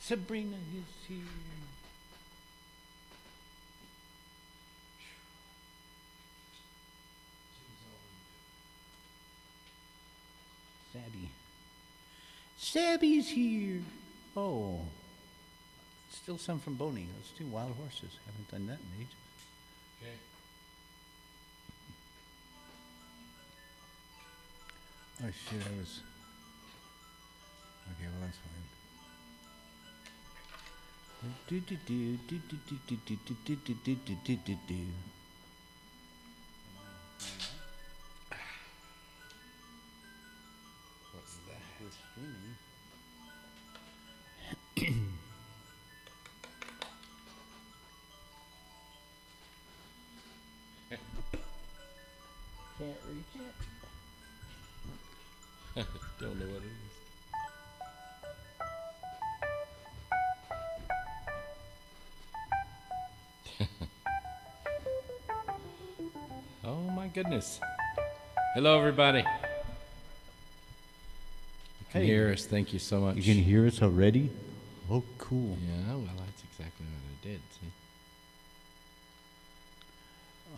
Sabrina is here. Sabby. Sabby's here. Oh. Still some from Boney. Those two wild horses. Haven't done that in ages. Okay. Oh shit, I was. Okay, well that's fine. Do do do do do do do do do do do do do do do. What's that? We're streaming. Can't reach it. Don't know what it is. Oh my goodness. Hello everybody. You can Hey. hear us. Thank you so much. You can hear us already? Oh, cool. Yeah, well that's exactly what I did. See?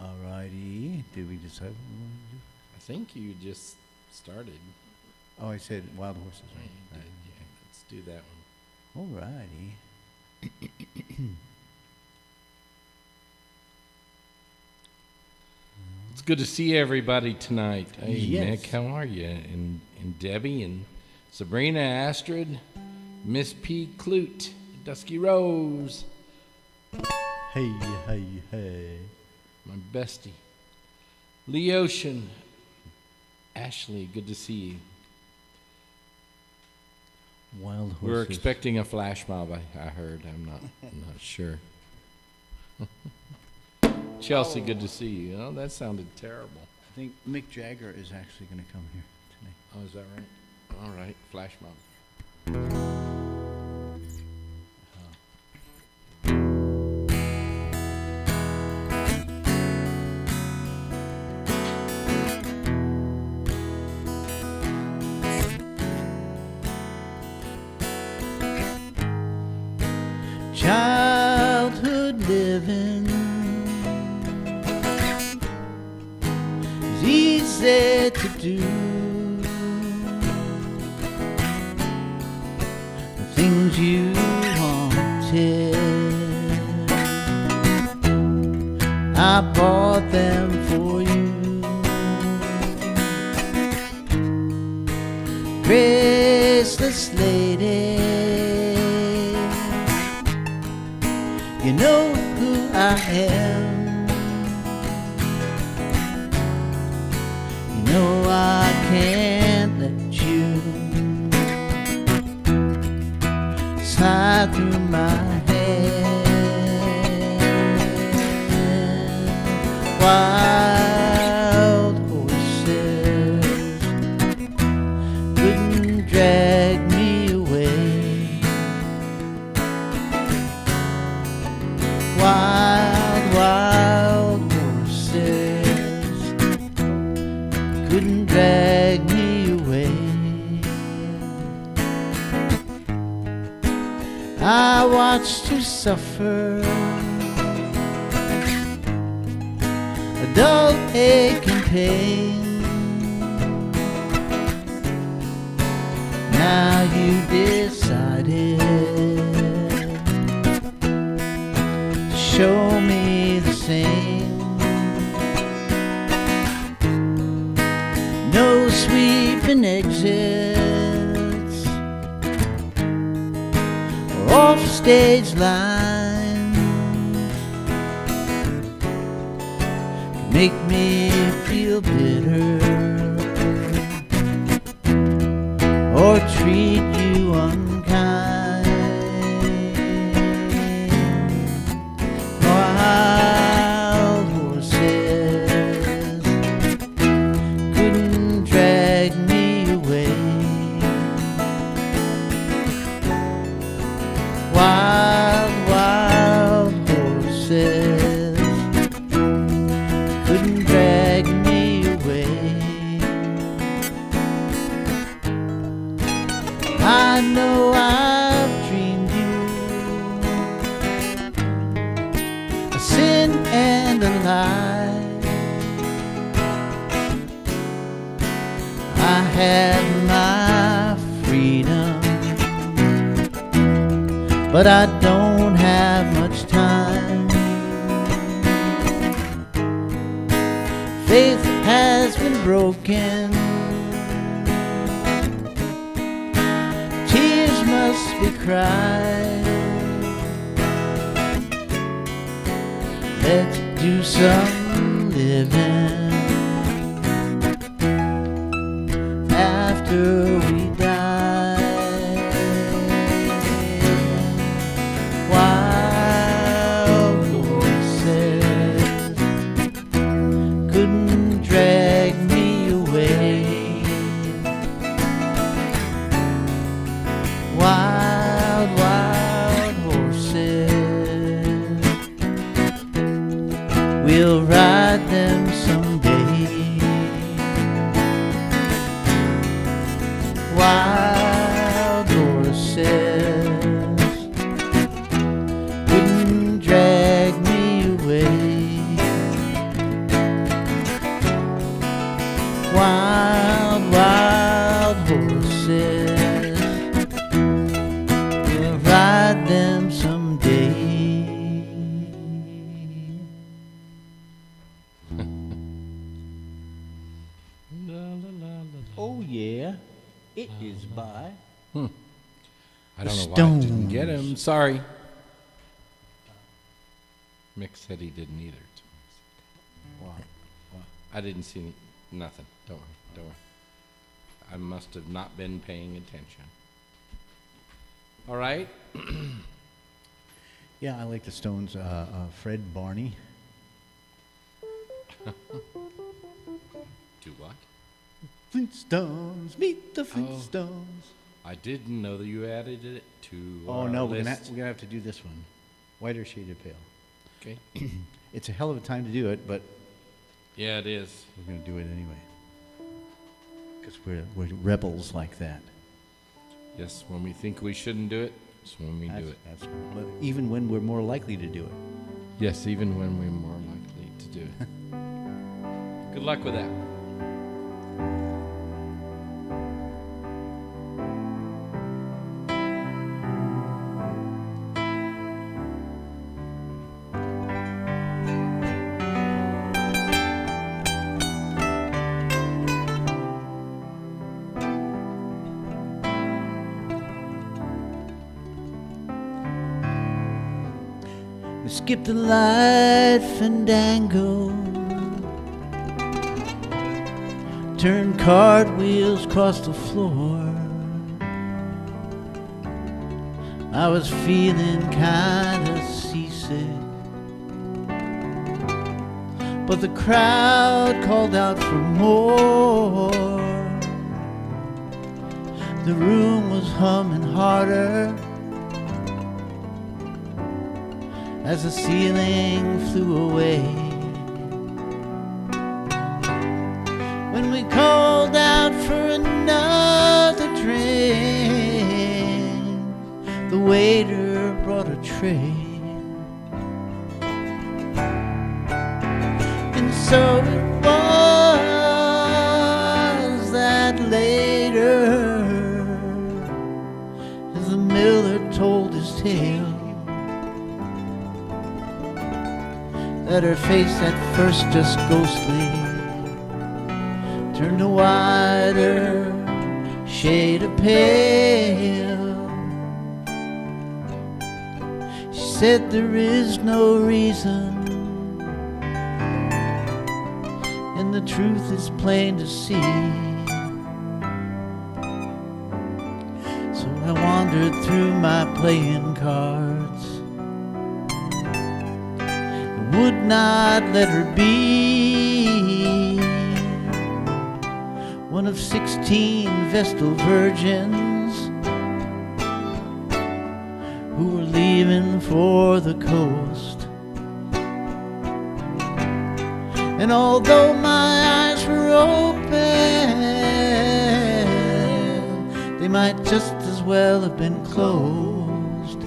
Alrighty. Did we decide what we want to do? I think you just started. Oh, I said wild horses, Right, right? you did, yeah. Let's do that one. Alrighty. It's good to see everybody tonight. Hey, Yes. Nick, how are you? And Debbie and Sabrina, Astrid, Miss P. Clute, Dusky Rose, Hey, hey, hey. my bestie, Lee Ocean, Ashley, good to see you. Wild horses. We're expecting a flash mob, I heard. I'm not sure. Chelsea, good to see you. Oh, that sounded terrible. I think Mick Jagger is actually going to come here tonight. Oh, is that right? All right, flash mob. Childhood living is easy to do. The things you wanted, I bought them for you. Graceless lady, you know who I am. You know I can't let you slide through my hand. Wild horses couldn't drag me away. Wild, wild horses couldn't drag me away. I watched you suffer a dull ache and pain. Now you decided show me the same. No sweeping exits or off stage lines can make me feel bitter or treat you unkind. Wild horses couldn't drag me away. Wild, wild horses couldn't drag me away. I know I've dreamed you life. I had my freedom, but I don't have much time. Faith has been broken, tears must be cried. Let's do some living after we die. Wild horses couldn't drag me away. Wild, wild horses, we'll ride them someday. Wild horses couldn't drag me away. Wild, wild horses, we'll ride them someday. Oh yeah, it is by I don't know why I Stones. didn't get him. Sorry. Mick said he didn't either. Wow. I didn't see nothing. Don't worry. Don't worry. I must have not been paying attention. All right. Yeah, I like the Stones. Fred Barney. Do what? Flintstones, meet the Flintstones. I didn't know that you added it to Oh our no, we're list. gonna have to do this one. Whiter shaded pale. Okay. It's a hell of a time to do it, but Yeah, it is. we're gonna do it anyway. Because we're rebels like that. Yes, when we think we shouldn't do it, it's when we do it. That's but even when we're more likely to do it. Yes, even when we're more likely to do it. Good luck with that. We skip the light fandango, turn cartwheels across the floor. I was feeling kinda seasick, but the crowd called out for more. The room was humming harder as the ceiling flew away. When we called out for another drink, the waiter brought a tray. And so it was that later, as the miller told his tale, that her face at first just ghostly turned a wider shade of pale. She said there is no reason, and the truth is plain to see. So I wandered through my playing cards, would not let her be one of 16 Vestal virgins who were leaving for the coast. And although my eyes were open, they might just as well have been closed.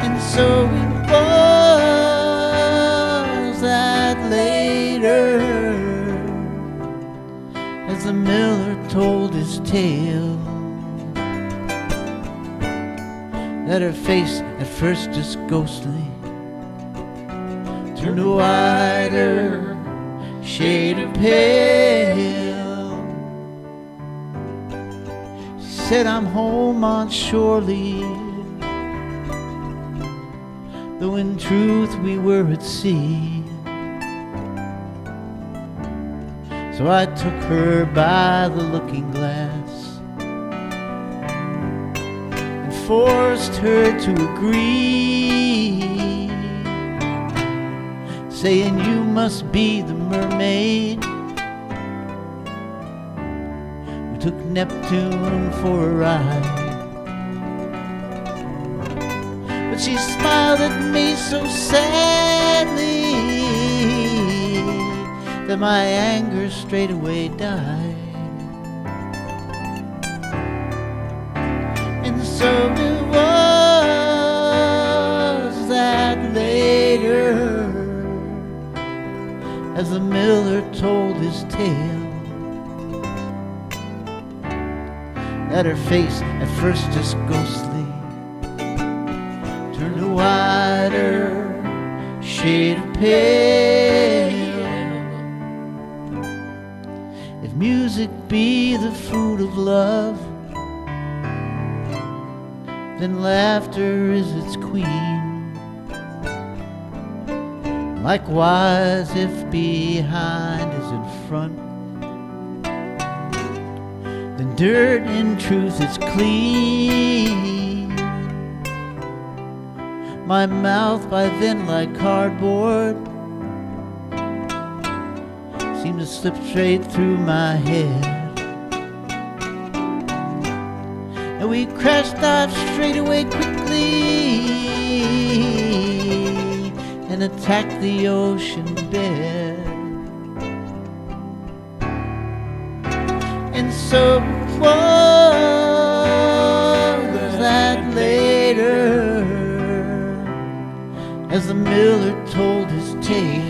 And so it was the miller told his tale, that her face at first just ghostly turned a whiter shade of pale. She said, I'm home on shore leave, though in truth we were at sea. So I took her by the looking glass and forced her to agree, saying, you must be the mermaid who took Neptune for a ride. But she smiled at me so sadly that my anger straightway died. And so it was that later, as the miller told his tale, that her face at first just ghostly turned a whiter shade of pale. If music be the food of love, then laughter is its queen. Likewise, if behind is in front, then dirt in truth is clean. My mouth by then like cardboard seemed to slip straight through my head, and we crashed dive straight away quickly and attacked the ocean bed. And so it was that later, as the miller told his tale,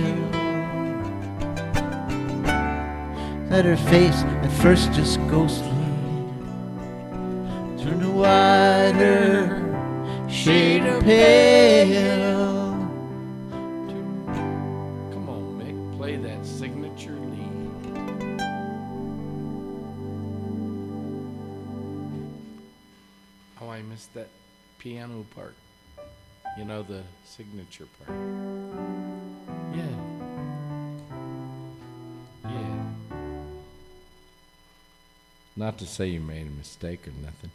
that her face at first just ghostly turned a whiter shade of pale. Come on, Mick, play that signature lead. Oh, I missed that piano part. You know, the signature part. Yeah. Yeah. Not to say you made a mistake or nothing.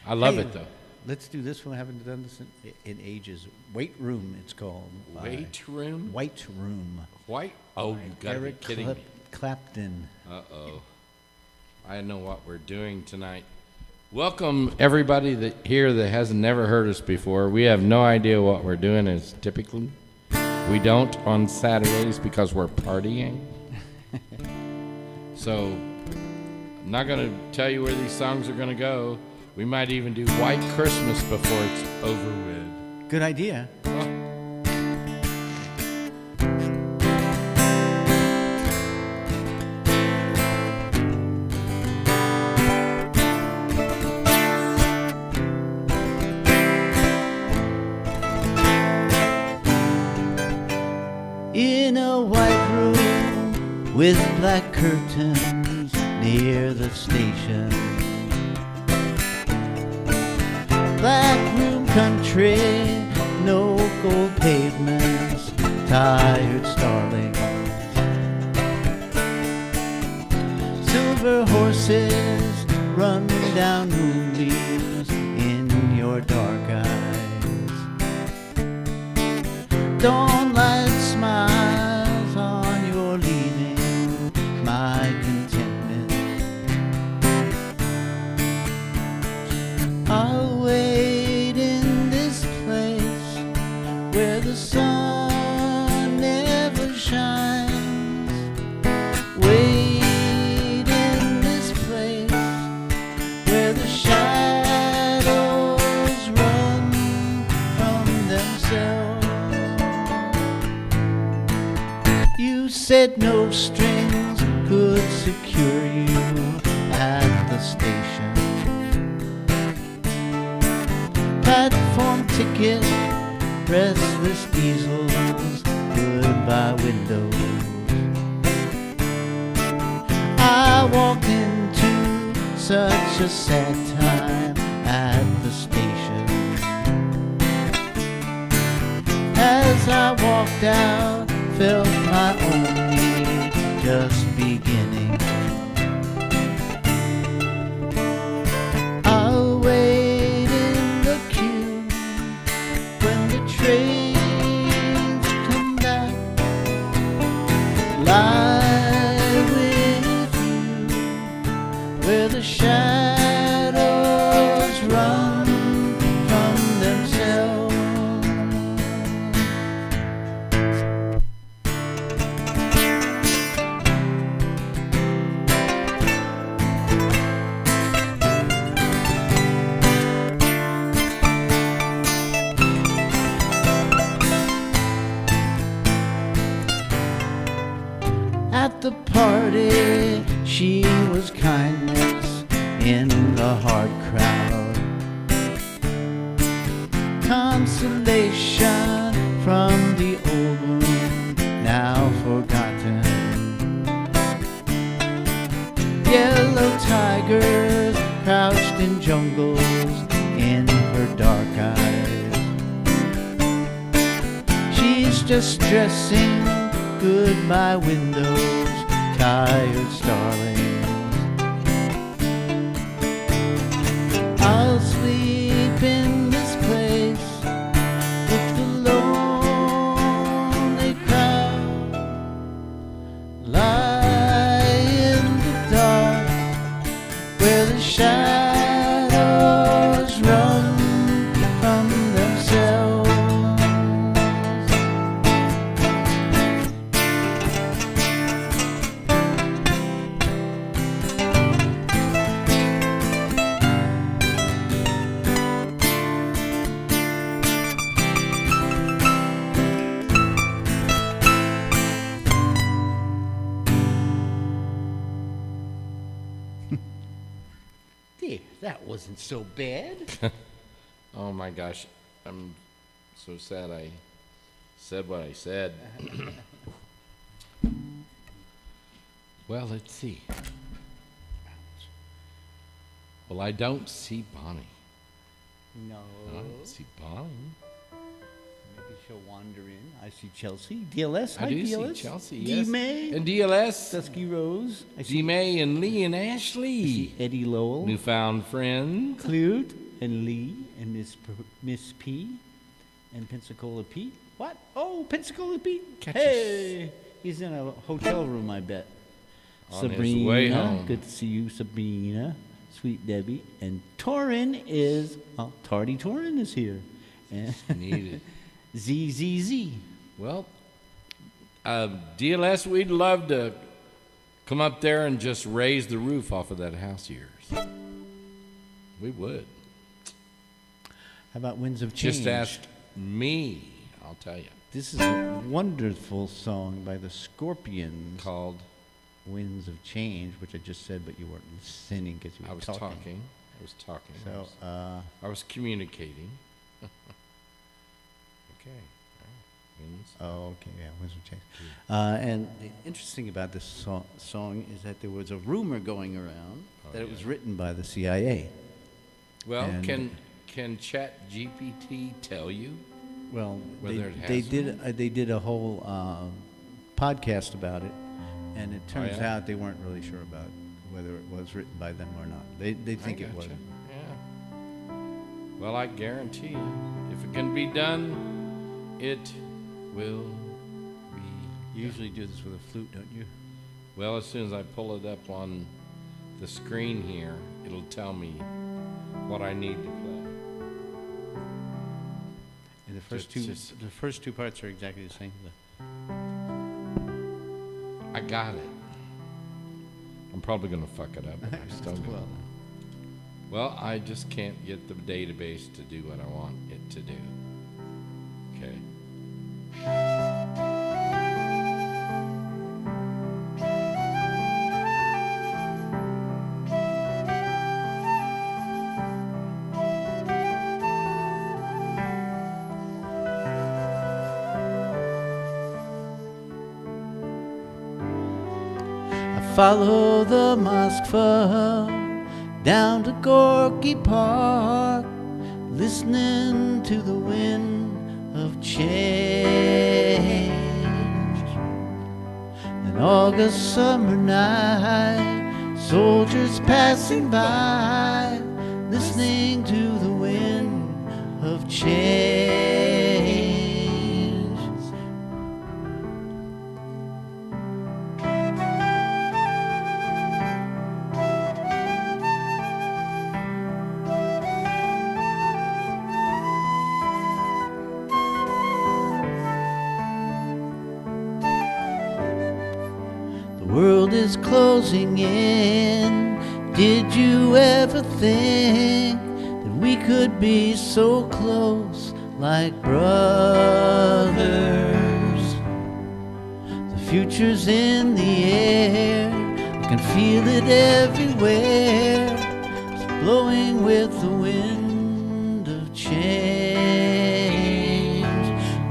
I love Hey, it, though. Let's do this one. I haven't done this in ages. Weight Room, it's called. Weight Room? White Room. White? Oh, you gotta Eric be kidding me. Clapton. Uh-oh. I know what we're doing tonight. Welcome, everybody here that hasn't never heard us before. We have no idea what we're doing, as typically we don't on Saturdays because we're partying. So I'm not going to tell you where these songs are going to go. We might even do White Christmas before it's over with. Good idea. In a white room with black curtains near the station, black room country, no gold pavements, tired starlings, silver horses run down moonbeams in your dark eyes. Dawnlight smiles on your leaving, my contentment. I'll wait in this place where the sun never shines. Wait in this place where the shadows run from themselves. You said no strings, could secure you at the station. Platform ticket, restless easels, goodbye windows. I walked into such a sad time at the station. As I walked out, felt my own need just beginning. I'll wait in the queue when the trains come back. Lie with you where the shadows run from themselves. At the party, she was kindness in the hard crowd. Consolation from the old wound, now forgotten. Yellow tigers crouched in jungles in her dark eyes. She's just dressing goodbye windows, tired starlings. I'll sleep in this place with the lonely crowd. Lie in the dark where the shadows run from themselves. There, that wasn't so bad. Oh my gosh, I'm so sad I said what I said. Well, let's see. Well, I don't see Bonnie. No. I don't see Bonnie. Maybe she'll wander in. I see Chelsea. DLS. Hi, I do DLS. see Chelsea, yes. D-May. And DLS. Dusky Rose. I see D-May and Lee and Ashley. Eddie Lowell. Newfound friends. Clute and Lee and Miss P and Pensacola Pete. What? Oh, Pensacola Pete. Catch Hey, he's in a hotel room, I bet. On his way home. Good to see you, Sabrina. Sweet Debbie. And Torin is, oh, Tardy Torin is here. And Needed. ZZZ. Well, DLS, we'd love to come up there and just raise the roof off of that house of yours. We would. How about Winds of Change? Just ask me, I'll tell you. This is a wonderful song by the Scorpions Called, Winds of Change, which I just said, but you weren't listening because you were I was talking. I was talking. So, I was communicating. Okay. Winds. oh, okay, yeah, Winds of Change. And the interesting about this song is that there was a rumor going around that it was written by the CIA. Well, And- can Chat GPT tell you? Well, Whether it they has did a whole podcast about it, and it turns yeah? out they weren't really sure about whether it was written by them or not. They think it was. Gotcha. Yeah. Well, I guarantee you, if it can be done, it will be. You usually do this with a flute, don't you? Well, as soon as I pull it up on the screen here, it'll tell me what I need to play. And the first two parts are exactly the same. I got it. I'm probably going to fuck it up, but I still got it. Well, I just can't get the database to do what I want it to do. Okay. follow the Moskva down to Gorky Park, listening to the wind of change. An August summer night, soldiers passing by, listening to the wind of change. The world is closing in. Did you ever think that we could be so close, like brothers? The future's in the air, I can feel it everywhere. It's blowing with the wind of change.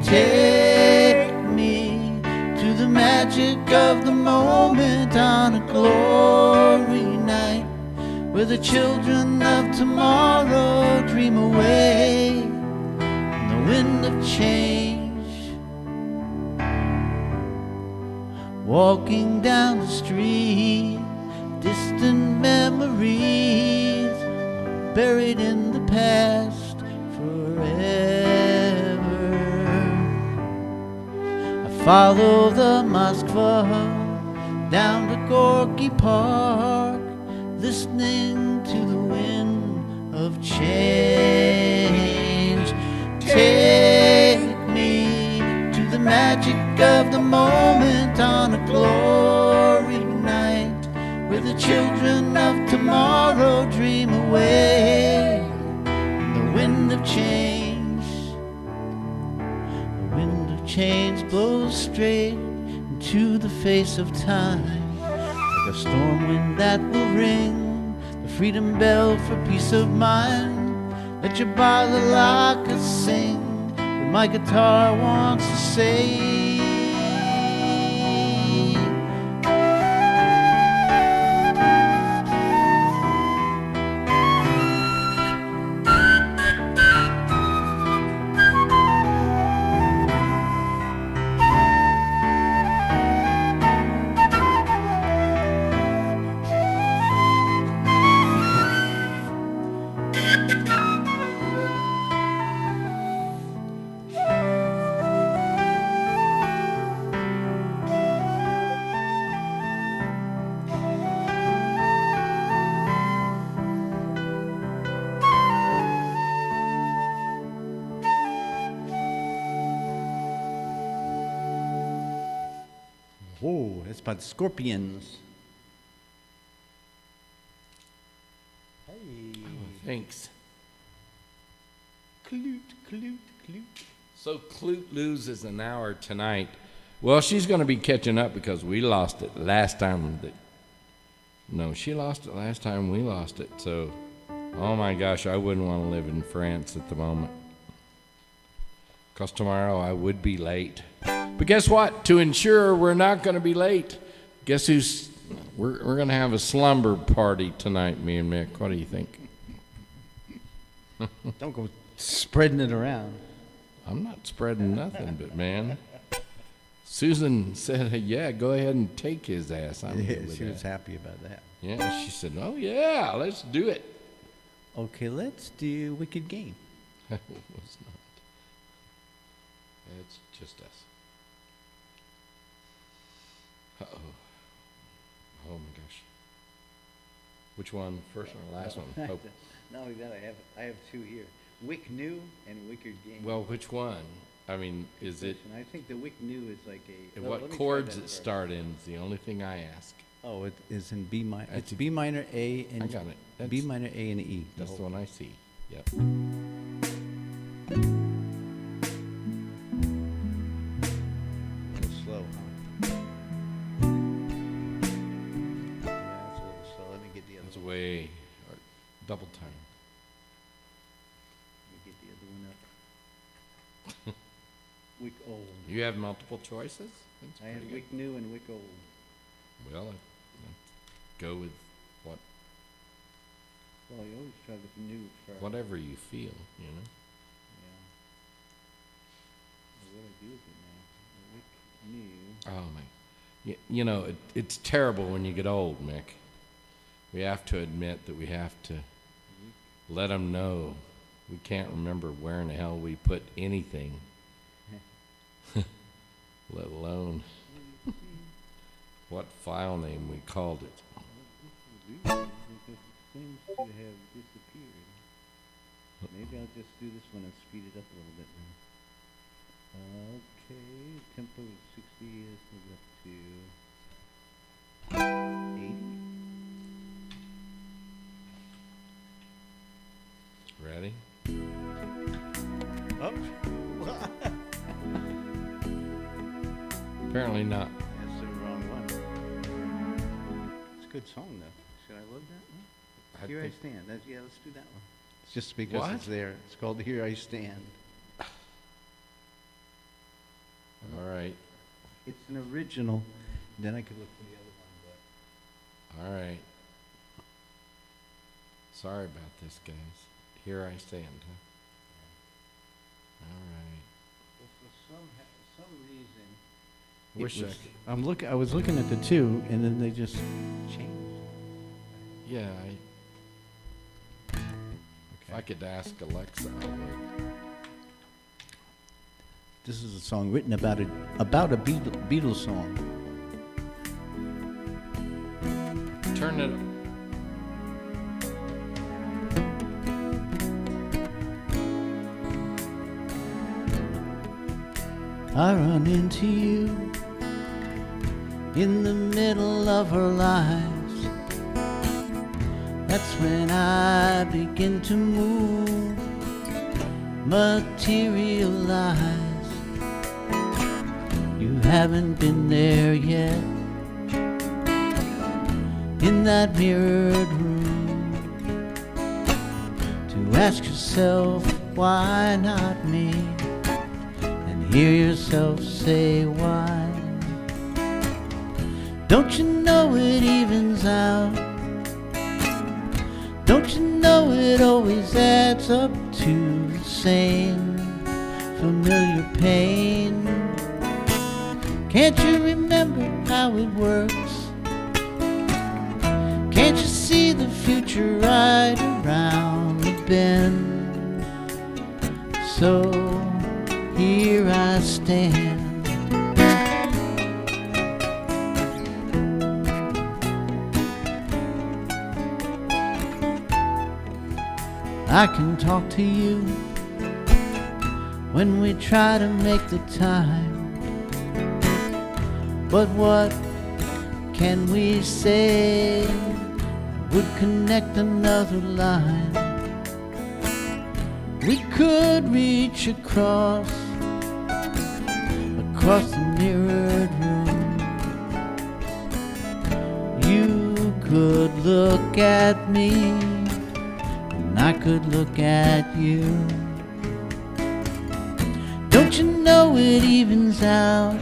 Take me to the magic of the moment on a glory night, where the children of tomorrow dream away in the wind of change. Walking down the street, distant memories buried in the past forever. I follow the Moskva down to Gorky Park, listening to the wind of change. Take me to the magic of the moment on a glory night, where the children of tomorrow dream away in the wind of change. The wind of change blows straight into the face of time, like a storm wind that will ring the freedom bell for peace of mind. Let your bottle lock us sing what my guitar wants to say. Whoa, that's by the Scorpions. Hey. Thanks. Clute, clute, clute. So Clute loses an hour tonight. Well, she's going to be catching up because we lost it last time. No, she lost it last time we lost it. So, oh my gosh, I wouldn't want to live in France at the moment. Because tomorrow I would be late. But guess what? To ensure we're not going to be late, guess who's... We're going to have a slumber party tonight, me and Mick. What do you think? Don't go spreading it around. I'm not spreading nothing, but man... Susan said, yeah, go ahead and take his ass. I'm good with She was that. happy about that. Yeah, she said, oh yeah, let's do it. Okay, let's do Wicked Game. It was not. It's just us. Uh-oh. Oh my gosh. Which one? First one or last one? Oh. Not only that, I have two here. Wick New and Wicked Game. Well, which one? I mean, is it... I think the Wick New is like a... What chords it start in is the only thing I ask. Oh, it is in B minor. That's It's B minor, A, and... I got it. B minor, A, and E. That's the one I see. Yep. A little slow, huh? Yeah, that's a little slow. Let me get the other It's one. way... Or double time. Let me get the other one up. Wick Old. You have multiple choices? That's I have pretty Wick New and Wick Old. good. Well, Go with what Well, you always try to new for whatever you feel, you know. Yeah. Well, what do I do with it now? Wick new. Oh man, you know it's terrible when you get old, Mick. We have to admit that we have to let them know we can't remember where in the hell we put anything, let alone what file name we called it. Because it seems to have disappeared. Maybe I'll just do this one and speed it up a little bit then. Okay, tempo is 60, let's move up to 80. Ready? Up. Apparently not. That's the wrong one. It's a good song though. Should I load that one? Here I Stand. Yeah, let's do that one. It's just because What? it's there. It's called Here I Stand. All right. It's an original. Then I could look for the other one, All right. Sorry about this, guys. Here I stand, huh? All right. but for some reason, Wish I was looking at the two, and then they just changed. Yeah, if I could ask Alexa, I would. This is a song written about a Beatles song. Turn it. I run into you in the middle of our lives. That's when I begin to move, materialize. You haven't been there yet, in that mirrored room, to ask yourself, why not me? Hear yourself say why. Don't you know it evens out? Don't you know it always adds up to the same familiar pain? Can't you remember how it works? Can't you see the future right around the bend? So here I stand. I can talk to you when we try to make the time, but what can we say would connect another line? We could reach across the mirrored room. You could look at me, and I could look at you. Don't you know it evens out?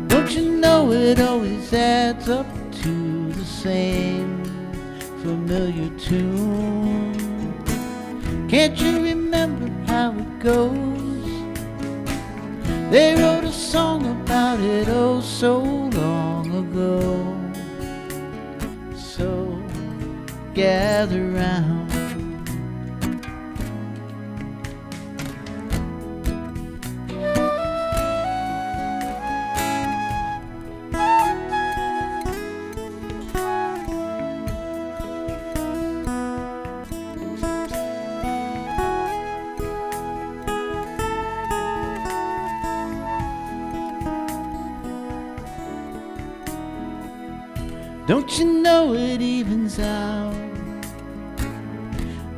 Don't you know it always adds up to the same familiar tune? Can't you remember how it goes? They wrote a song about it oh so long ago. So gather round. Don't you know it evens out?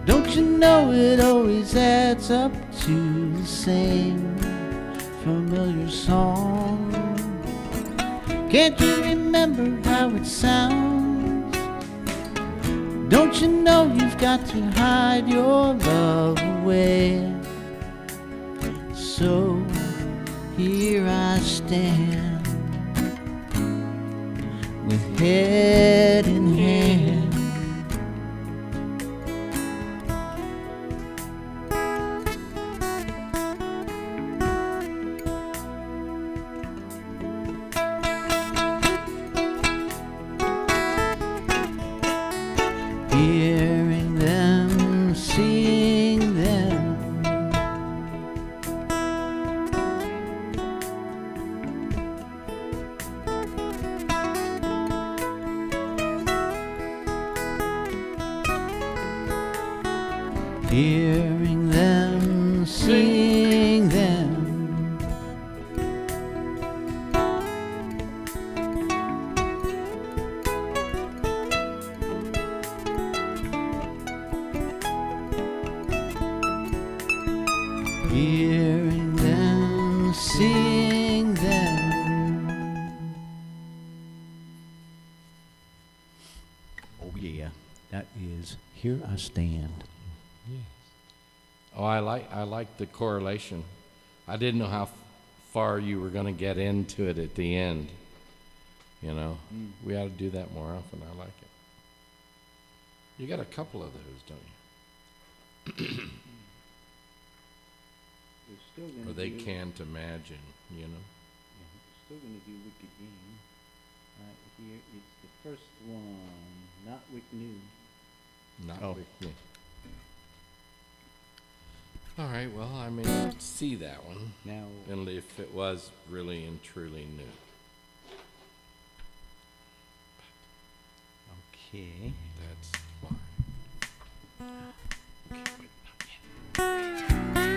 Don't you know it always adds up to the same familiar song? Can't you remember how it sounds? Don't you know you've got to hide your love away? So here I stand, head in hand. Hearing them, seeing them, hearing them, seeing them. Hearing them, seeing them. Oh yeah, that is Here I Stand. Oh, I like the correlation. I didn't know how far you were going to get into it at the end. You know, we ought to do that more often. I like it. You got a couple of those, don't you? Or they can't imagine, you know. Yeah, we're still going to do Wicked Game. Here it's the first one, not Wick New. Not with me. All right, well, I may see that one. Now, And if it was really and truly new. okay. That's fine. Okay, wait, not yet.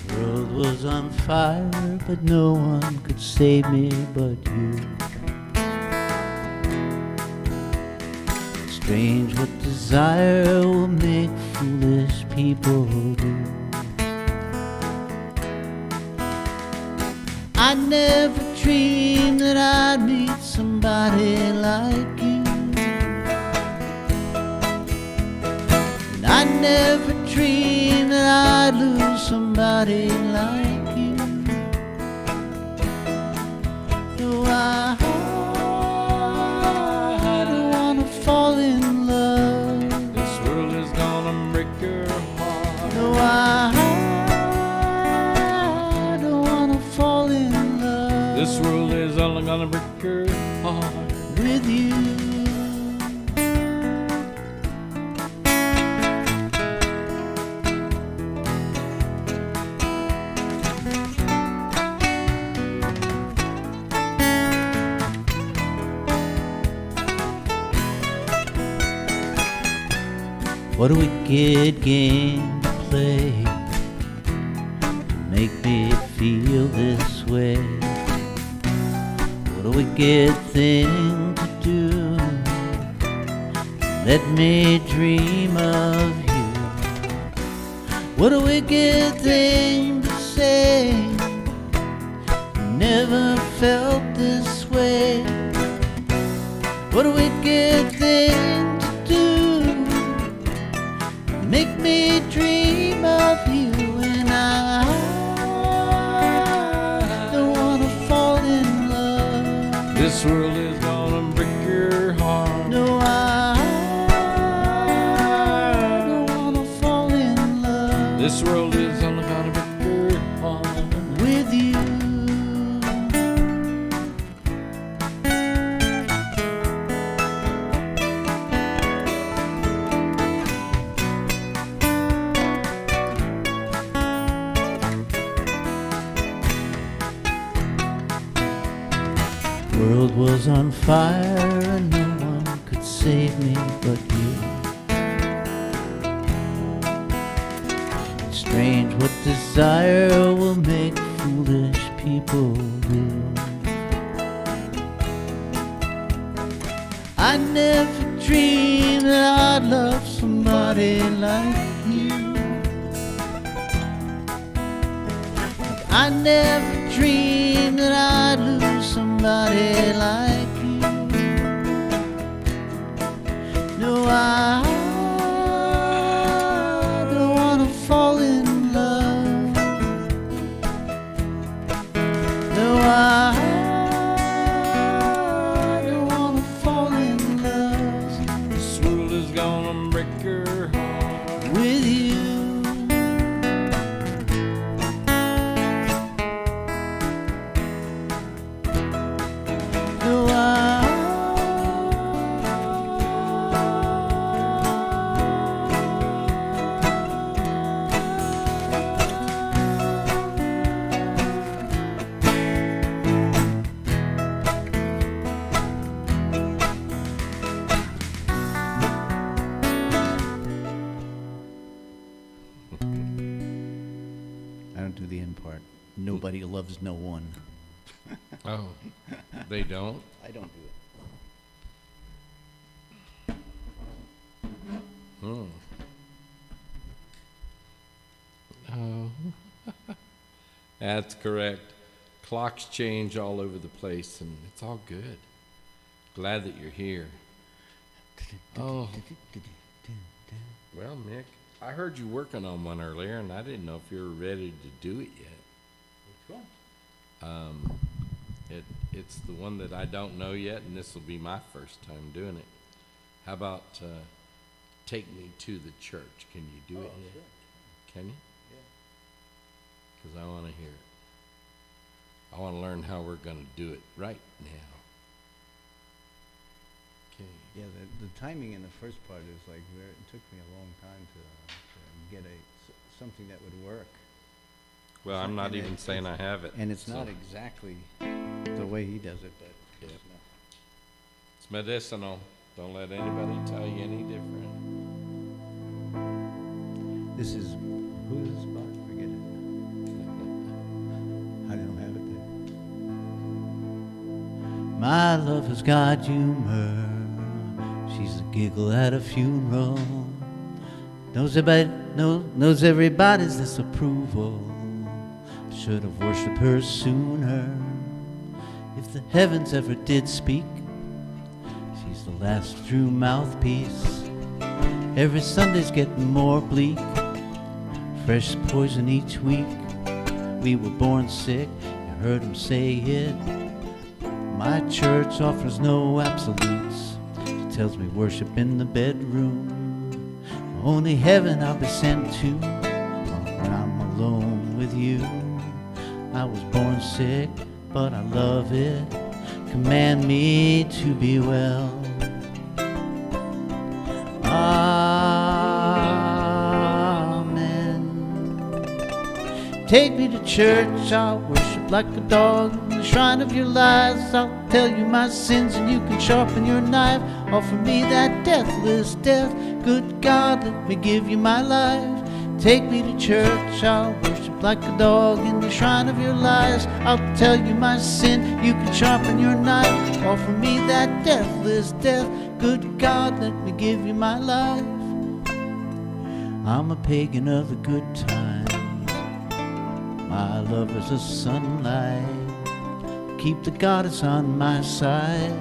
The world was on fire, but no one could save me but you. Strange what desire will make foolish people do. I never dreamed that I'd meet somebody like you. And I never dreamed that I'd lose somebody like you. No, I don't wanna fall in love. This world is gonna break your heart. No, I don't wanna fall in love. This world is only gonna break your heart. With you. What a wicked game to play to make me feel this way. What a wicked thing to do. Let me dream of you. What a wicked thing to say. Never felt this way. What a wicked thing to do. Make me dream of you, and I don't wanna fall in love. This world is gonna break your heart. No, I don't wanna fall in love. This world is only gonna break your heart. With you. The world was on fire and no one could save me but you. It's strange what desire will make foolish people do. I never dreamed that I'd love somebody like you. I never dreamed that I'd lose somebody like you. I don't wanna fall in love. No, I don't wanna fall in love. This world is gonna break your heart With you. No, I don't do the end part. Nobody loves no one. Oh, they don't? I don't do it. Hmm. Oh. That's correct. Clocks change all over the place, and it's all good. Glad that you're here. Oh. Well, Mick, I heard you working on one earlier, and I didn't know if you were ready to do it yet. Which one? It's the one that I don't know yet, and this will be my first time doing it. How about Take Me to the Church? Can you do it yet? Sure. Can you? Yeah. Because I want to hear it. I want to learn how we're going to do it right now. Okay. Yeah, the timing in the first part is like it took me a long time to get something that would work. Well, I'm not And even saying I have it. And it's so not exactly the way he does it, but Yep. close enough. It's medicinal. Don't let anybody tell you any different. This is, who is this by? Forget it. I don't have it there. My love has got humor. She's a giggle at a funeral. Knows everybody's disapproval. Should have worshipped her sooner. If the heavens ever did speak, she's the last true mouthpiece. Every Sunday's getting more bleak. Fresh poison each week. We were born sick, you heard him say it. My church offers no absolutes. She tells me worship in the bedroom. Only heaven I'll be sent to when I'm alone with you. I was born sick, but I love it. Command me to be well. Amen. Take me to church, I'll worship like a dog. In the shrine of your lies, I'll tell you my sins and you can sharpen your knife. Offer me that deathless death. Good God, let me give you my life. Take me to church, I'll worship like a dog. In the shrine of your lies, I'll tell you my sin. You can sharpen your knife. Offer me that deathless death. Good God, let me give you my life. I'm a pagan of the good times. My love is a sunlight. Keep the goddess on my side.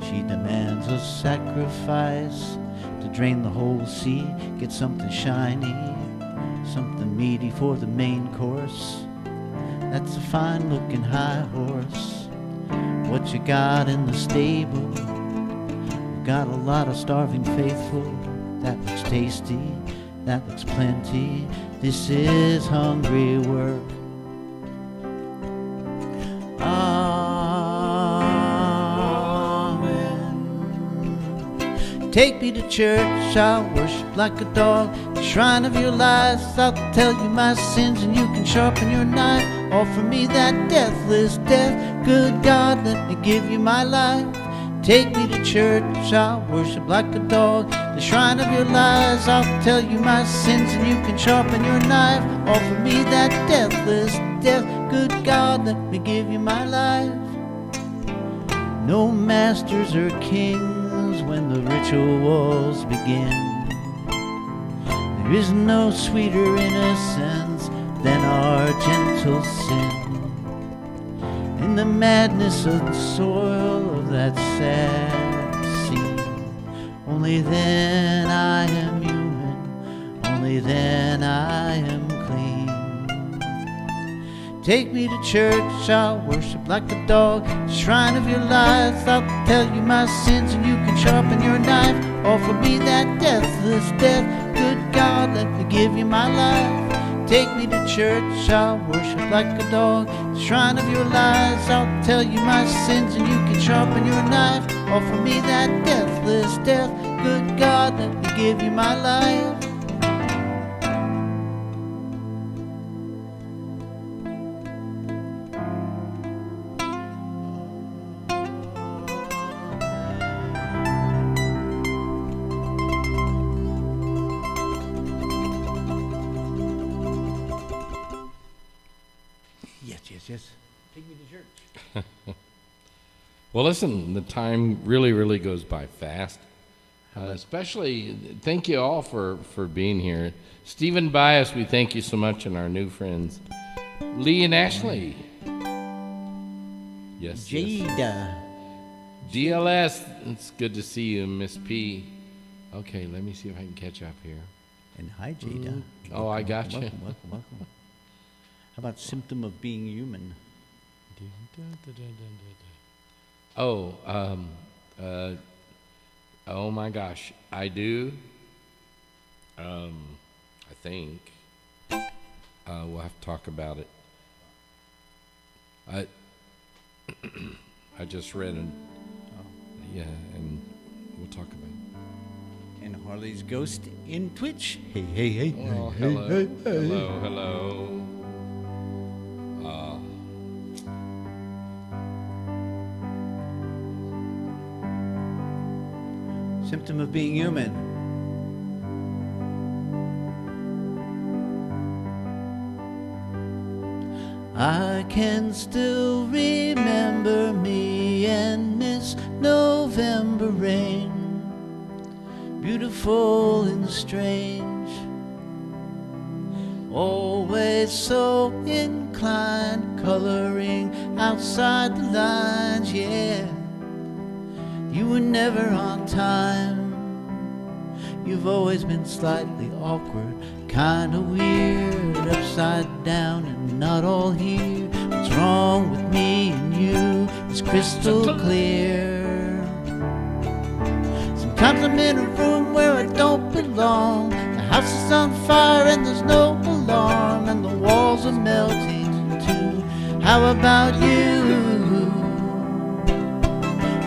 She demands a sacrifice to drain the whole sea, get something shiny, something meaty for the main course. That's a fine looking high horse. What you got in the stable? We got a lot of starving faithful. That looks tasty, that looks plenty. This is hungry work. Take me to church, I'll worship like a dog. The shrine of your lies, I'll tell you my sins and you can sharpen your knife. Offer me that deathless death. Good God, let me give you my life. Take me to church, I'll worship like a dog. The shrine of your lies, I'll tell you my sins and you can sharpen your knife. Offer me that deathless death. Good God, let me give you my life. No masters or kings when the rituals begin. There is no sweeter innocence than our gentle sin. In the madness of the soil of that sad sea, only Only then I am human, only then I am clean. Take me to church, I'll worship like a dog. The shrine of your lies, I'll tell you my sins and you can sharpen your knife. Offer me that deathless death, good God, let me give you my life. Take me to church, I'll worship like a dog. The shrine of your lies, I'll tell you my sins and you can sharpen your knife. Offer me that deathless death, good God, let me give you my life. Yes. Take me to church. Well, listen, the time really goes by fast. Especially, thank you all for being here. Stephen Bias, we thank you so much, and our new friends, Lee and Ashley. Yes. Jada. DLS, it's good to see you, Miss P. Okay, let me see if I can catch up here. And hi, Jada. Oh, I got you. Welcome. How about symptom of being human? Oh, oh my gosh, I do. I think we'll have to talk about it. I just read and yeah, and we'll talk about it. And Harley's ghost in Twitch. Hey. Oh, hello, hello. Symptom of being human. I can still remember me and Miss November rain, beautiful and strange, always so inclined, coloring outside the lines, yeah. You were never on time. You've always been slightly awkward, kinda weird, upside down and not all here. What's wrong with me and you is crystal clear. Sometimes I'm in a room where I don't belong. The house is on fire and there's no alarm, and the walls are melting too. How about you?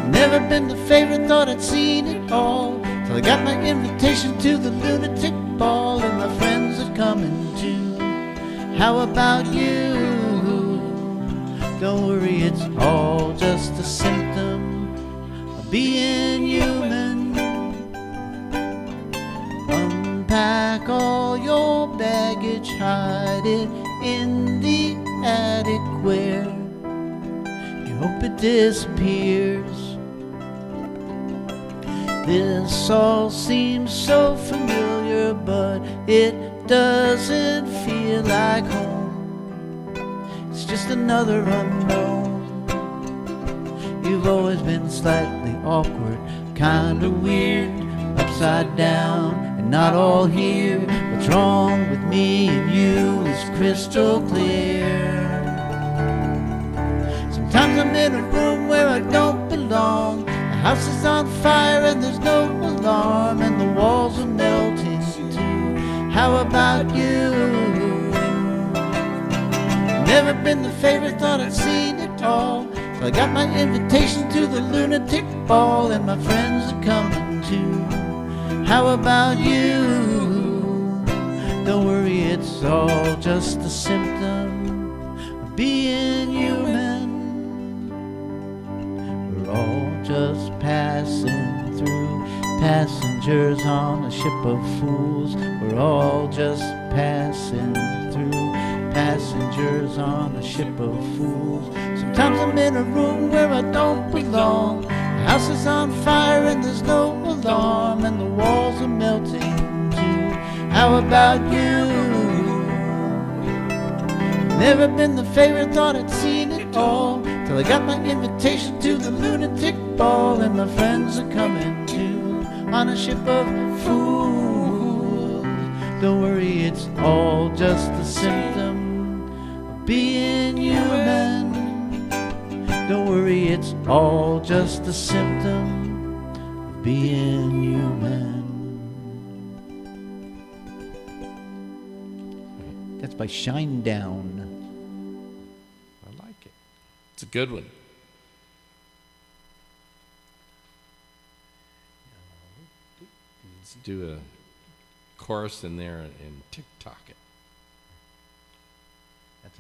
Never been the favorite, thought I'd seen it all, till I got my invitation to the lunatic ball, and my friends are coming too. How about you? Don't worry, it's all just a symptom of being human. Unpack all your baggage, hide it in the attic where you hope it disappears. This all seems so familiar, but it doesn't feel like home. It's just another unknown. You've always been slightly awkward, kinda weird, upside down and not all here. What's wrong with me and you is crystal clear. Sometimes I'm in a room where I don't belong. The house is on fire and there's no alarm, and the walls are melting too. How about you? Never been the favorite, thought I'd seen it all, so I got my invitation to the lunatic ball, and my friends are coming too. How about you? Don't worry, it's all just a symptom of being human. We're all just passing through, passengers on a ship of fools. We're all just passing through, passengers on a ship of fools. Sometimes I'm in a room where I don't belong. The house is on fire and there's no alarm, and the walls are melting too. How about you? Never been the favorite, thought I'd seen it all, till I got my invitation to the lunatic ball, and my friends are coming too. on a ship of fools. Don't worry, it's all just a symptom of being human. Don't worry, it's all just a symptom of being human. That's by Shinedown. I like it. It's a good one. Let's do a chorus in there and TikTok it.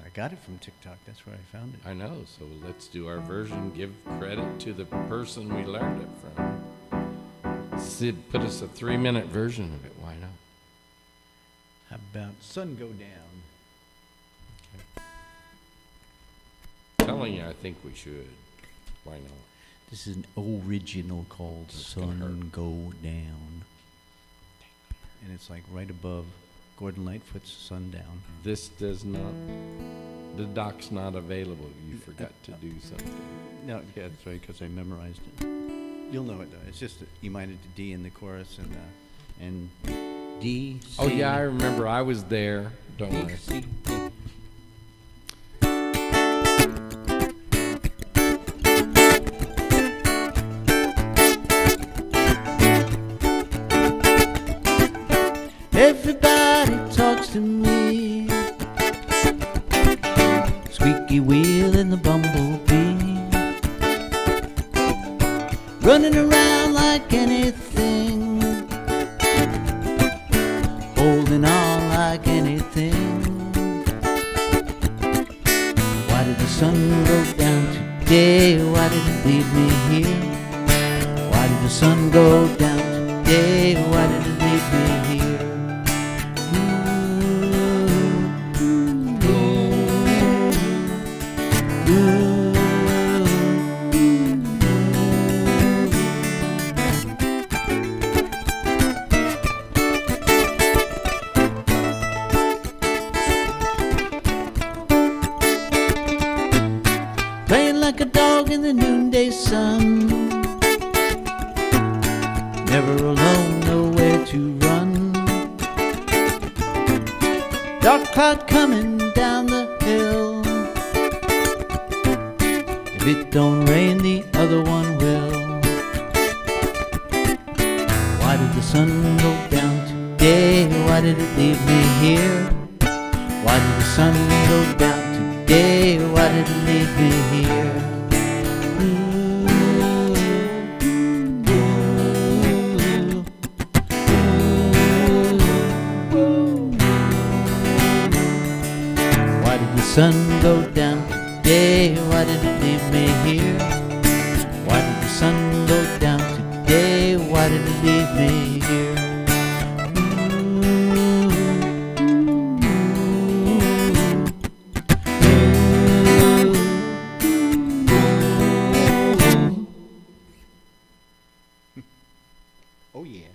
I got it from TikTok. That's where I found it. I know, so let's do our version. Give credit to the person we learned it from. Sid put us a 3-minute version of it. Why not? How about Sun Go Down? Okay. Telling you, I think we should. Why not? This is an original called Sun Go Down. And it's like right above Gordon Lightfoot's Sundown. This does not, the doc's not available. You forgot to do something. No, yeah, that's right, because I memorized it. You'll know it though. It's just that you might have to D in the chorus and D. C. Oh yeah, I remember. I was there. Don't worry. C. Everybody talks to me. Squeaky wheel in the bumblebee, running around like anything, holding on like anything. Why did the sun go down today? Why did it leave me here? Why did the sun go down today? Why did it leave me here? Playing like a dog in the noonday sun, never alone, nowhere to run. Dark cloud coming down the hill. If it don't rain, the other one will. Why did the sun go down today? Why did it leave me here? Why did the sun go down today? Why did it leave me here? Why did the sun go down today? Why did it leave me here? Why did the sun go down today? Why did it leave me here? Oh yeah.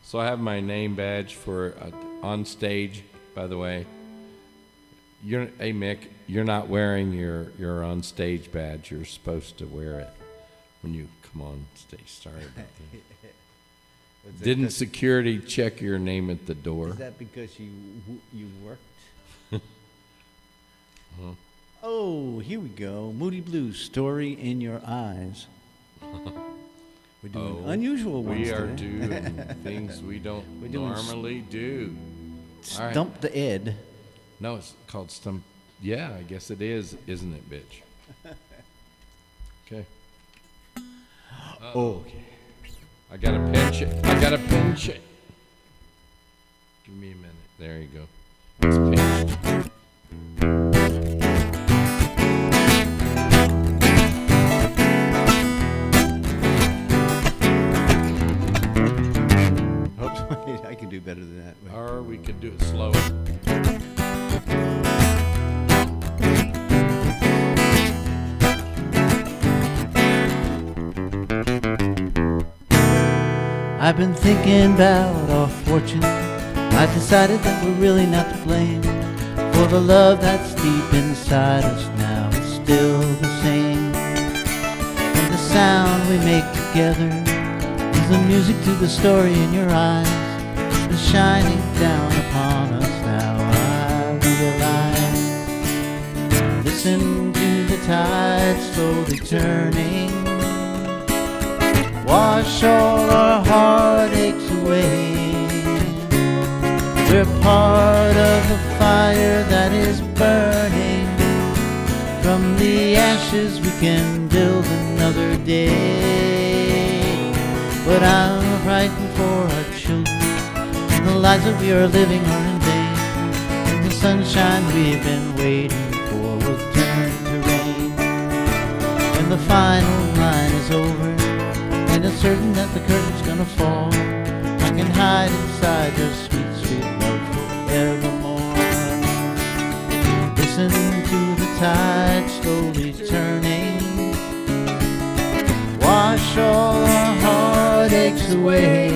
So I have my name badge for on stage. By the way, hey Mick, you're not wearing your on stage badge. You're supposed to wear it when you come on stage. Sorry about that. Didn't security check your name at the door? Is that because you worked? Oh, here we go. Moody Blues, Story in Your Eyes. We're doing unusual ones We are today. doing things we don't normally do. All right. Stump the Ed. No, it's called Stump. Yeah, I guess it is, isn't it, bitch? Okay. Okay. I gotta pinch it. Give me a minute. There you go. It's pinched. I can do better than that. Wait. Or we could do it slower. I've been thinking about our fortune. I decided that we're really not to blame for the love that's deep inside us now. It's still the same. sound we make together is the music to the story in your eyes, is shining down upon us now. I realize. Listen to the tide slowly turning, wash all our heartaches away. We're part of the fire that is burning. From the ashes we can build another day. But I'm frightened for our children. The lives that we are living are in vain. And the sunshine we've been waiting for will turn to rain. When the final line is over, and it's certain that the curtain's gonna fall, I can hide inside your sweet, sweet love forevermore. Listen to the tide slowly turning, wash all our heartaches away.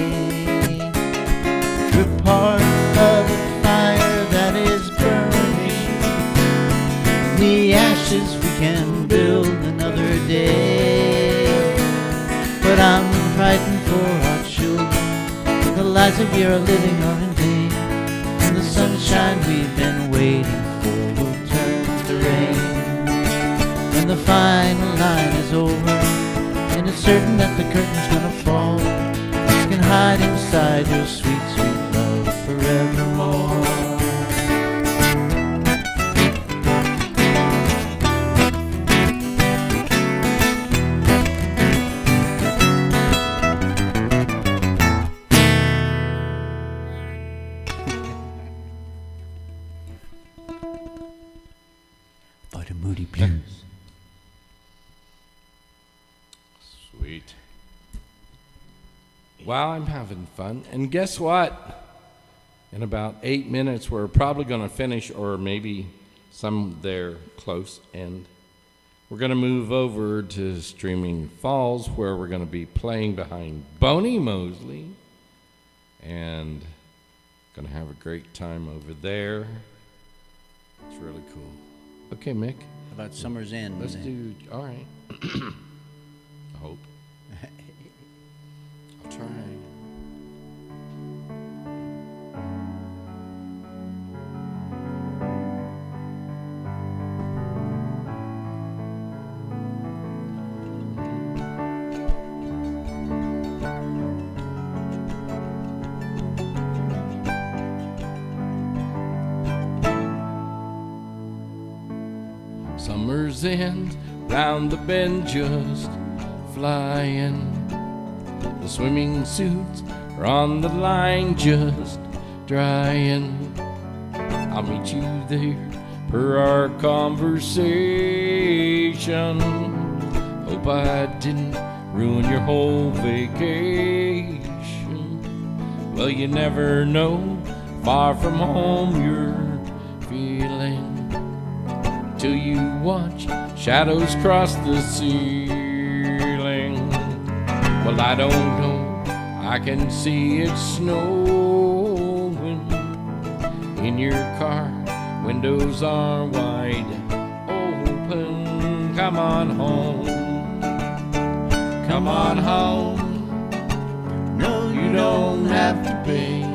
We're part of a fire that is burning. In the ashes we can build another day. But I'm frightened for our children. The lives that we are living are in vain. And the sunshine we've been waiting for will turn to rain. When the final line is over, and it's certain that the curtain's gonna fall, you can hide inside your sweet, sweet love forevermore. By the Moody Blues. Sweet. Well, I'm having fun. And guess what? In about 8 minutes, we're probably going to finish, or maybe some there close, and we're going to move over to Streaming Falls, where we're going to be playing behind Boney Mosley, and going to have a great time over there. It's really cool. Okay, Mick. How about Summer's End? Let's do, all right. I hope. I'll try. Summer's end, round the bend just flying. The swimming suits are on the line just drying. I'll meet you there per our conversation. Hope I didn't ruin your whole vacation. Well, you never know, far from home you're feeling, till you watch shadows cross the ceiling. Well, I don't know, I can see it snowing. In your car, windows are wide open. Come on home, come on home. No, you don't have to pay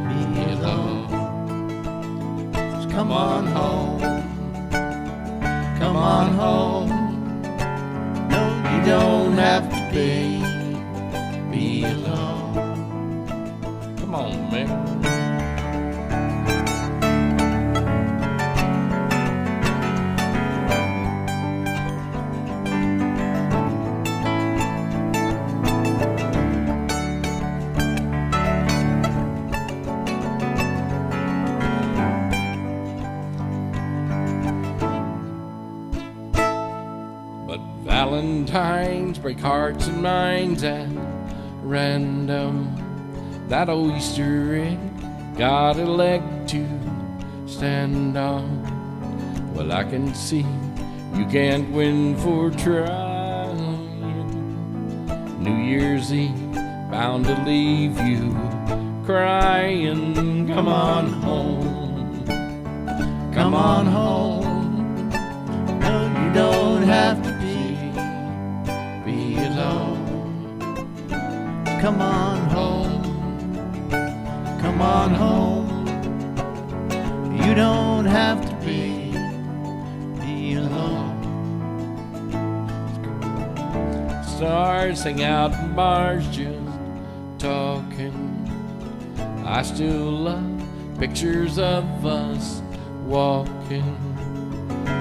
me alone. Just come on home, come on home. No, you don't have to pay me alone. Come on, man. Valentines break hearts and minds at random. That old Easter egg got a leg to stand on. Well, I can see you can't win for trying. New Year's Eve bound to leave you crying. Come on home, come on home. No, you don't have to pay Come on home. Come on home. You don't have to be alone. Stars hang out in bars just talking. I still love pictures of us walking,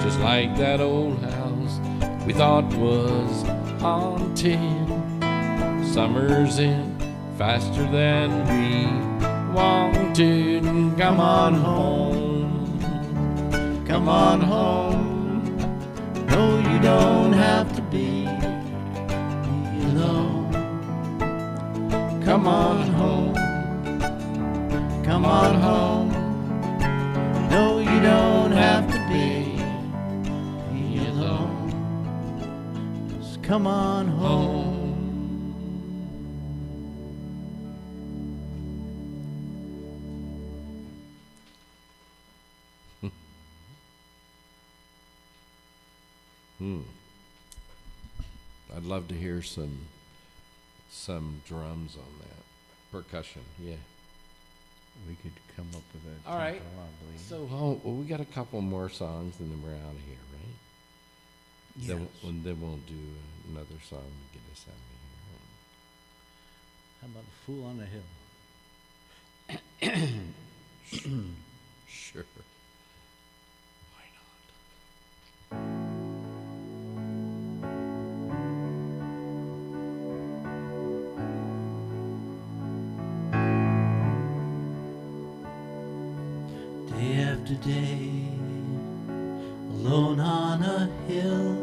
just like that old house we thought was haunted. Summer's in faster than we wanted. Come on home. Come on home. No, you don't have to be alone. Come on home. Come on home. No, you don't have to be alone. Just come on home. I'd love to hear some drums on that. Percussion, yeah. We could come up with a All right. tempo, I believe. So we got a couple more songs and then we're out of here, right? Yes. Then we'll do another song to get us out How about a Fool on the Hill? of here. Sure. Why not? Day after day, alone on a hill,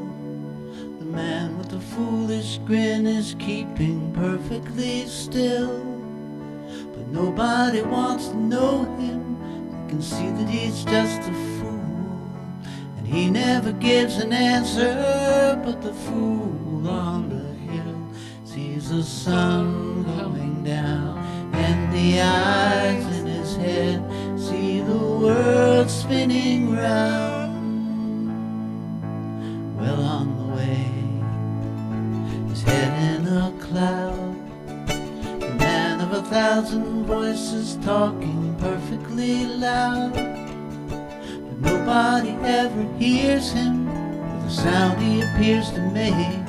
the man with the foolish grin is keeping perfectly still. But nobody wants to know him, they can see that he's just a fool, and he never gives an answer. But the fool on the hill sees the sun going down, and the eyes in his head see the world spinning round. Well, on the way, his head in a cloud, the man of 1,000 voices talking perfectly loud. But nobody ever hears him for the sound he appears to make,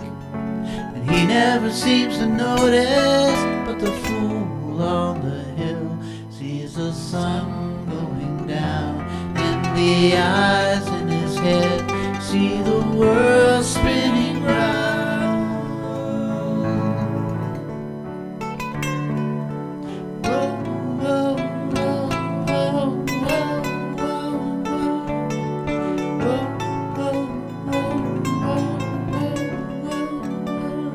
and he never seems to notice. But the fool on the hill sees the sun going down, and the eyes in his head see the world spinning round. Whoa, whoa, whoa, whoa, whoa, whoa, whoa, whoa, whoa, whoa, whoa.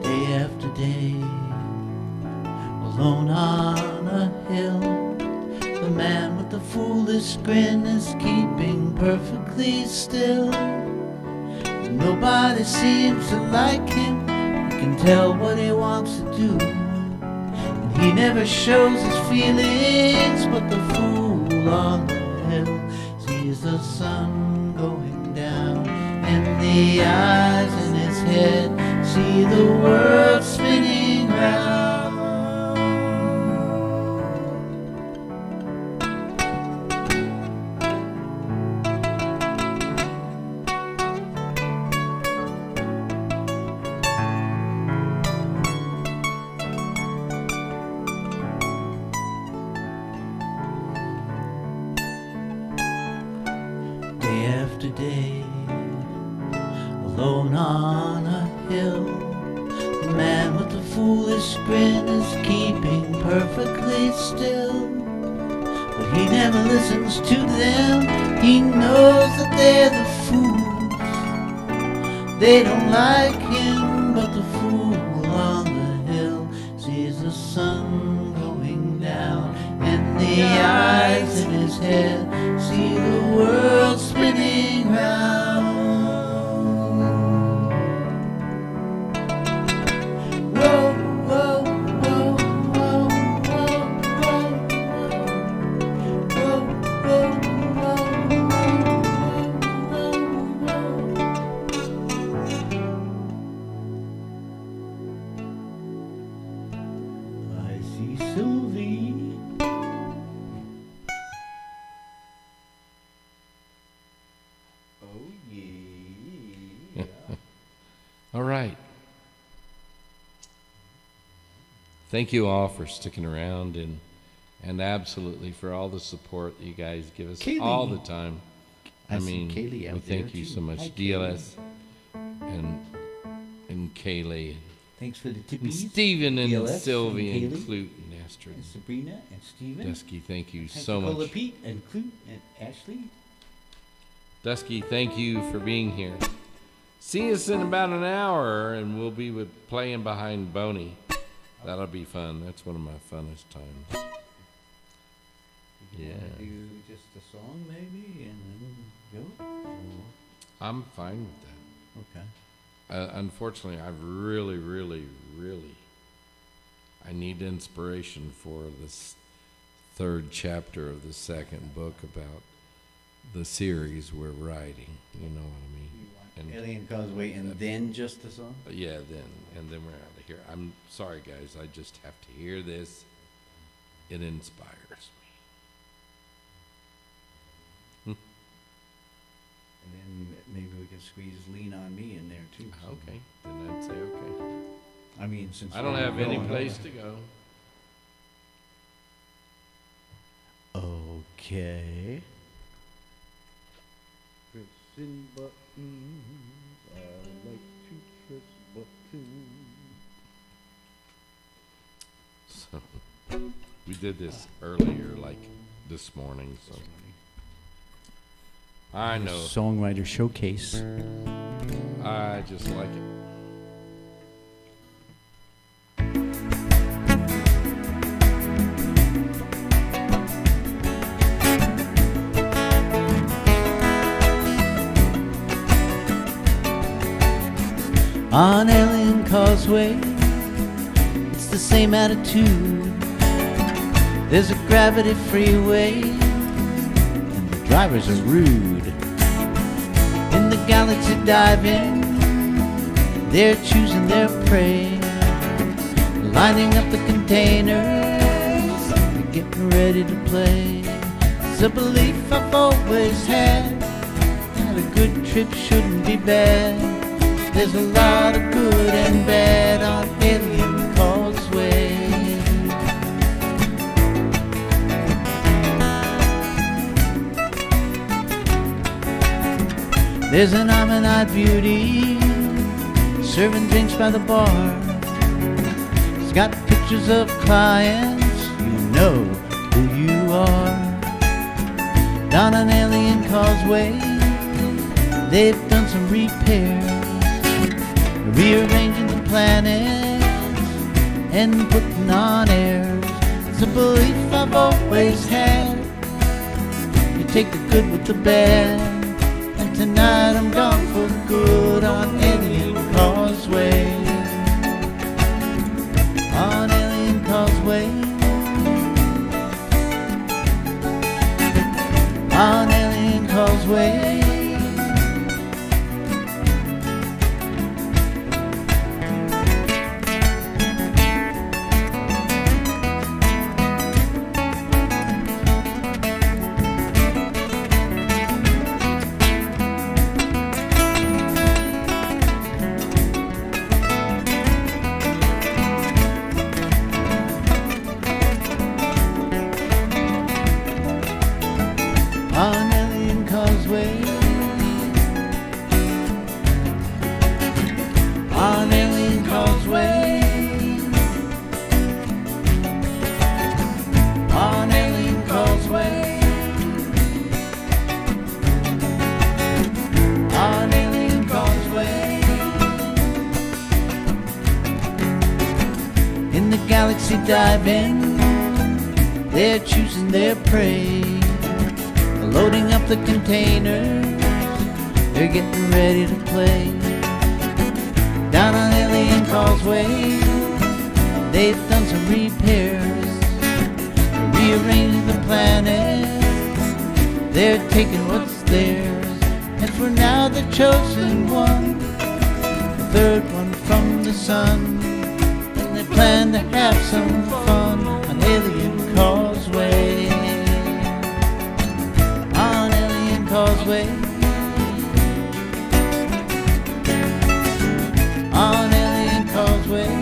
Day after day, alone on a hill, the man with the foolish grin is keeping perfectly still. And nobody seems to like him, you can tell what he wants to do, and he never shows his feelings. But the fool on the hill sees the sun going down, and the eyes in his head see the world spinning round. Day after day, alone on a hill, the man with the foolish grin is keeping perfectly still. But he never listens to them, he knows that they're the fools. They don't like him, but the fool on the hill sees the sun going down, and the eyes in his head see the world spinning round. Whoa, whoa, whoa, whoa, whoa, whoa, whoa, whoa, whoa, whoa. thank you all for sticking around and absolutely for all the support that you guys give us Kaylee. all the time. I see Kaylee we out thank there, you too. so much, Hi, DLS and Kaylee, Thanks for the and tippies. Stephen and DLS, Sylvie and Kaylee, Clute and Astrid. and Sabrina and Steven. Dusky, thank you Thanks so to Cola much. Pete and Clute and Ashley. Dusky, thank you for being here. See us in about an hour, and we'll be playing behind Boney. That'll be fun. That's one of my funnest times. You Yeah. wanna do just a song maybe and then go? I'm fine with that. Okay. Unfortunately, I've really, I need inspiration for this third chapter of the second book about the series we're writing. You know what I mean? And Alien Causeway and then just the song? yeah, then we're out of here. I'm sorry, guys. I just have to hear this. It inspires me. And then maybe we could squeeze Lean on Me in there too. so- Okay, then I'd say okay. I mean, since I don't we're have any going place over. to go. Okay. Pressing buttons, I like to press buttons. So we did this earlier, like this morning. So I know. Songwriter Showcase. I just like it. On Alien Causeway, it's the same attitude. There's a gravity freeway, and the drivers are rude. In the galaxy diving, they're choosing their prey, lining up the containers, they're getting ready to play. It's a belief I've always had, that a good trip shouldn't be bad. There's a lot of good and bad on Alien Causeway. There's an almond-eyed beauty serving drinks by the bar. He's got pictures of clients, you know who you are. Down on Alien Causeway, they've done some repairs, rearranging the planets and putting on airs. It's a belief I've always had, you take the good with the bad, and tonight I'm gone for good on Alien Causeway. On Alien Causeway. On Alien Causeway. On Alien Causeway. On Alien Causeway. On Alien Causeway. On Alien Causeway. In the galaxy diving, they're choosing their prey, loading up the containers, they're getting ready to play. Down on Alien Causeway, they've done some repairs, rearranging the planet, they're taking what's theirs. And for now the chosen one, the third one from the sun, and they plan to have some fun on Alien Causeway. On Alien Causeway. On Alien Causeway.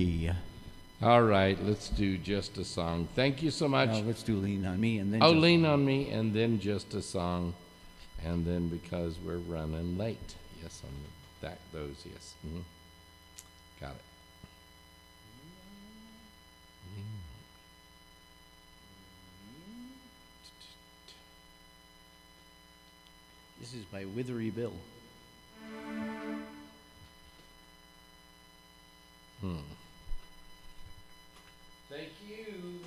yeah. All right, let's do Just a Song. Thank you so much. Now let's do Lean on Me and then. Oh, Just Lean Song. on Me, and then Just a Song, and then Because We're Running Late. Yes, on that. Those, yes. Got it. This is by Withery Bill. Thank you.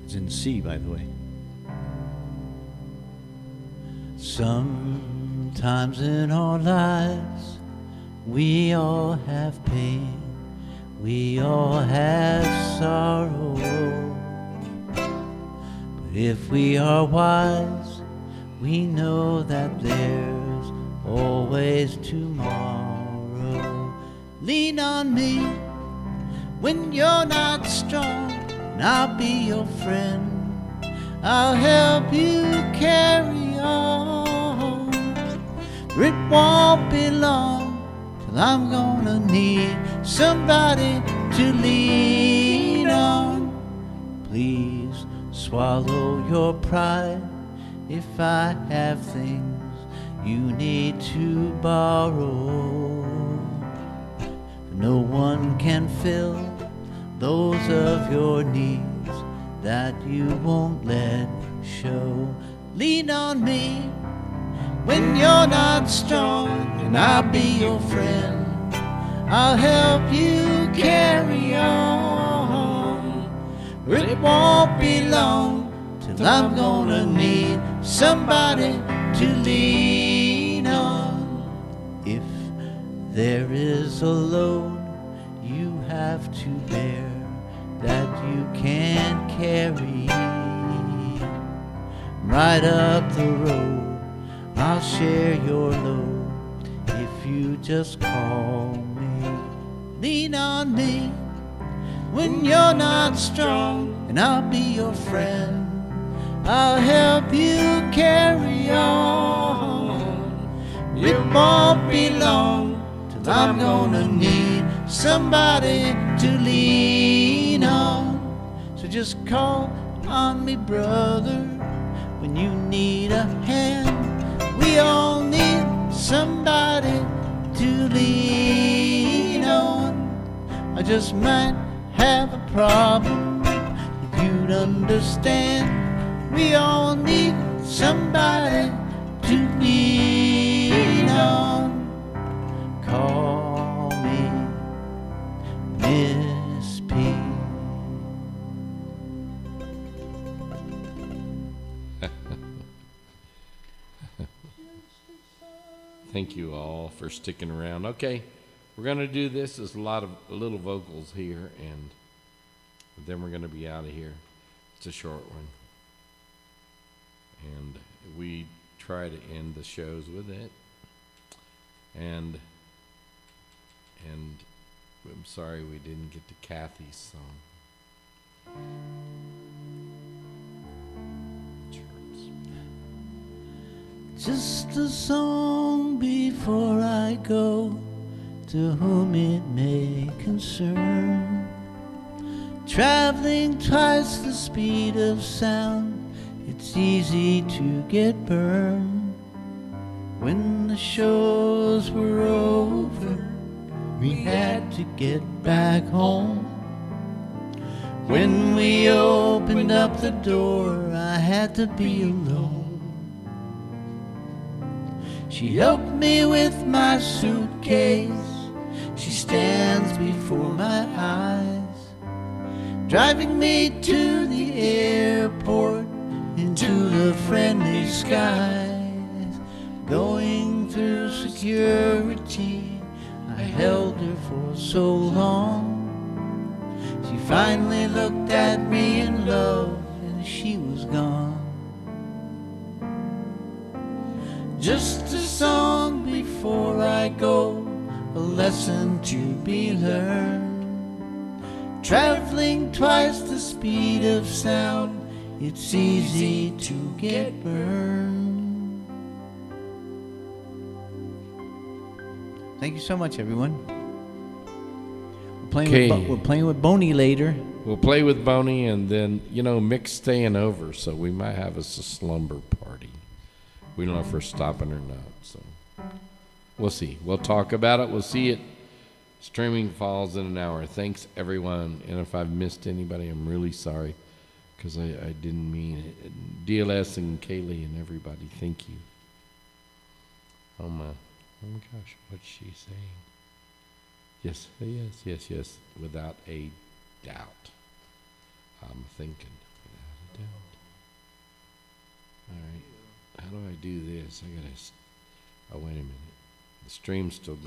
It's in C, by the way. Sometimes in our lives, we all have pain, we all have sorrow. But if we are wise, we know that there's always tomorrow. Lean on me when you're not strong, and I'll be your friend. I'll help you carry on. For it won't be long till I'm gonna need somebody to lean on. Please swallow your pride if I have things you need to borrow. No one can fill those of your needs that you won't let show. Lean on me when you're not strong, and I'll be your friend. I'll help you carry on. It won't be long till I'm gonna need somebody to lean on. If there is a load you have to bear that you can't carry, right up the road I'll share your load if you just call me. Lean on me when you're not strong, and I'll be your friend. I'll help you carry on. It won't be long till I'm gonna need somebody to lean on. So just call on me, brother, when you need a hand. We all need somebody to lean on. I just might have a problem if you'd understand. We all need somebody to lean on. Call me Miss P. Thank you all for sticking around. Okay, we're going to do this. There's a lot of little vocals here, and then we're going to be out of here. It's a short one. And we try to end the shows with it. And I'm sorry we didn't get to Kathy's song. Just a song before I go, to whom it may concern. Traveling twice the speed of sound, it's easy to get burned. When the shows were over, we had to get back home. When we opened up the door, I had to be alone. She helped me with my suitcase. She stands before my eyes, driving me to the airport, into the friendly skies. Going through security, I held her for so long. She finally looked at me in love, and she was gone. Just a song before I go, a lesson to be learned. Traveling twice the speed of sound, it's easy to get burned. Thank you so much, everyone. We're Okay. playing with Boney later. We'll play with Boney, and then, Mick's staying over, so we might have us a slumber party. We don't know if we're stopping or not, so we'll see. We'll talk about it. We'll see it. Streaming Falls in an hour. Thanks, everyone. And if I've missed anybody, I'm really sorry, because I didn't mean it. DLS and Kaylee and everybody, thank you. Oh my gosh, what's she saying? Yes, yes, without a doubt. I'm thinking, without a doubt. All right, how do I do this? Oh, wait a minute. The stream's still going.